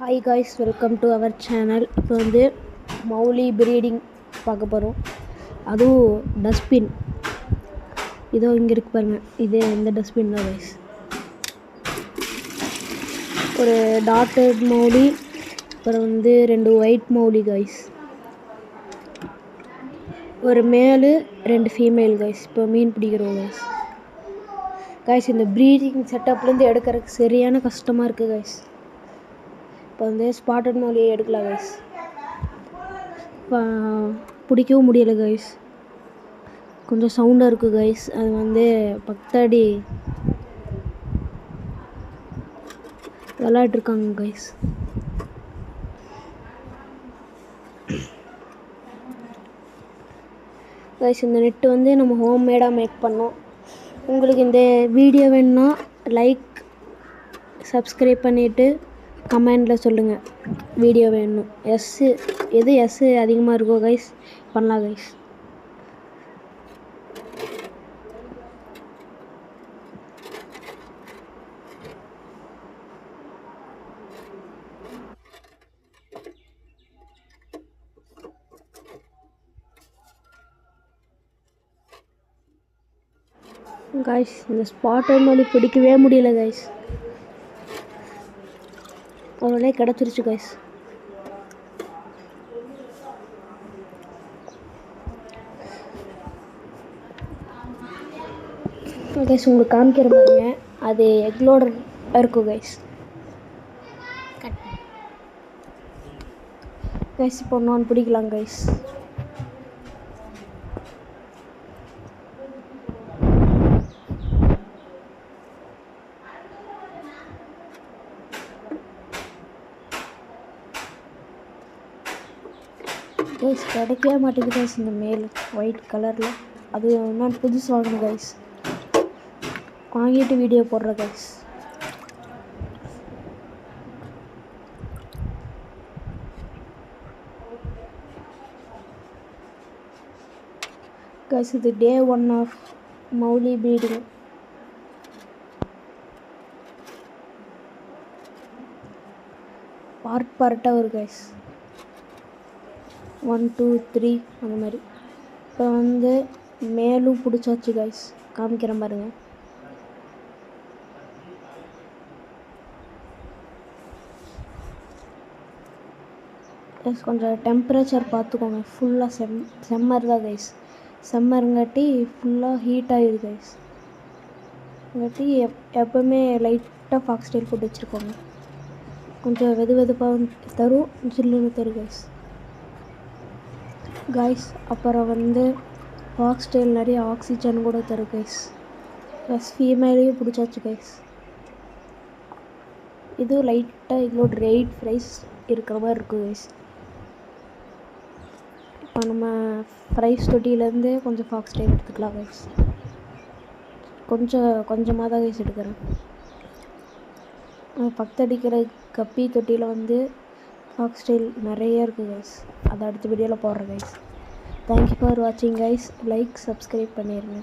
Hi guys, welcome to our channel. இப்போ வந்து Mouli breeding பார்க்க போகிறோம். அதுவும் டஸ்ட்பின் இதோ இங்கே இருக்கு பாருங்கள். இதே இந்த டஸ்ட்பின் தான் காய்ஸ். ஒரு டாட்டட் மௌலி, அப்புறம் வந்து 2 ஒயிட் மௌலி காய்ஸ். ஒரு மேலு 2 ஃபீமேல் காய்ஸ். இப்போ மீன் பிடிக்கிறோம் காய்ஸ். காய்ஸ் இந்த ப்ரீடிங் செட்டப்லேருந்து எடுக்கிறதுக்கு சரியான கஷ்டமாக இருக்குது காய்ஸ். இப்போ வந்து ஸ்பாட்டட் மௌலியை எடுக்கலாம் கைஸ். இப்போ பிடிக்கவும் முடியலை கைஸ். கொஞ்சம் சவுண்டாக இருக்குது கைஸ். அது வந்து பக்தாடி விளாட்ருக்காங்க கைஸ். கைஸ் இந்த நெட்டு வந்து நம்ம ஹோம்மேடாக மேக் பண்ணோம். உங்களுக்கு இந்த வீடியோ வேணுன்னா லைக் சப்ஸ்கிரைப் பண்ணிவிட்டு கமெண்டில் சொல்லுங்கள் வீடியோ வேணும். எது அதிகமாக இருக்கோ கைஸ் பண்ணலாம் கைஸ். கைஸ் இந்த ஸ்பாட்டட் மௌலி பிடிக்கவே முடியல கைஸ். ஒரு வேலையை கிடச்சிருச்சு கைஸ். கைஸ் உங்களுக்கு காமிக்கிற பாருங்க. அது எக்லோட இருக்கும் கைஸ். கைஸ் இப்போ ஒன்று பிடிக்கலாம் கைஸ். கைஸ் கிடைக்கவே மாட்டேங்குது கைஸ். இந்த மேல் ஒயிட் கலரில் அது நான் புதுசு வாங்கணும் கைஸ். வாங்கிட்டு வீடியோ போடுறேன் கைஸ். கைஸ் இது டே 1 ஆஃப் மௌலி ப்ரீடிங். பார்ட்டாக வரும் கைஸ். 1 2 3 அந்த மாதிரி. இப்போ வந்து மேலும் பிடிச்சாச்சு கைஸ். காமிக்கிறேன் பாருங்க. கைஸ் கொஞ்சம் டெம்பரேச்சர் பார்த்துக்கோங்க. ஃபுல்லாக செம்மர் தான் கைஸ். செம்மருங்காட்டி ஃபுல்லாக ஹீட் ஆகிடுது கைஸ். இங்காட்டி எப்போவுமே லைட்டாக ஃபாக்ஸ் ஸ்டைல் போட்டு வச்சுருக்கோங்க. கொஞ்சம் வெதுப்பாக தரும், ஜில்லுன்னு தரும் கைஸ். கைஸ் அப்புறம் வந்து ஃபாக்ஸ் ஸ்டைல் நிறைய ஆக்சிஜன் கூட தரும் கைஸ். ப்ளஸ் ஃபீமேலையும் பிடிச்சாச்சு கைஸ். இதுவும் லைட்டாக இதோட ரேட் ப்ரைஸ் இருக்கிற மாதிரி இருக்கும் கைஸ். இப்போ நம்ம ப்ரைஸ் தொட்டியிலேருந்து கொஞ்சம் ஃபாக்ஸ் ஸ்டைல் எடுத்துக்கலாம் கைஸ். கொஞ்சமாக தான் கைஸ் எடுக்கிறேன். பத்தடிக்கிற கப்பி தொட்டியில் வந்து ஃபாக்ஸ் ஸ்டைல் நிறைய இருக்குது கைஸ். அதை அடுத்த வீடியோவில் போடுறேன் கைஸ். தேங்க்யூ ஃபார் வாட்சிங் கைஸ். லைக் சப்ஸ்கிரைப் பண்ணிடுங்க.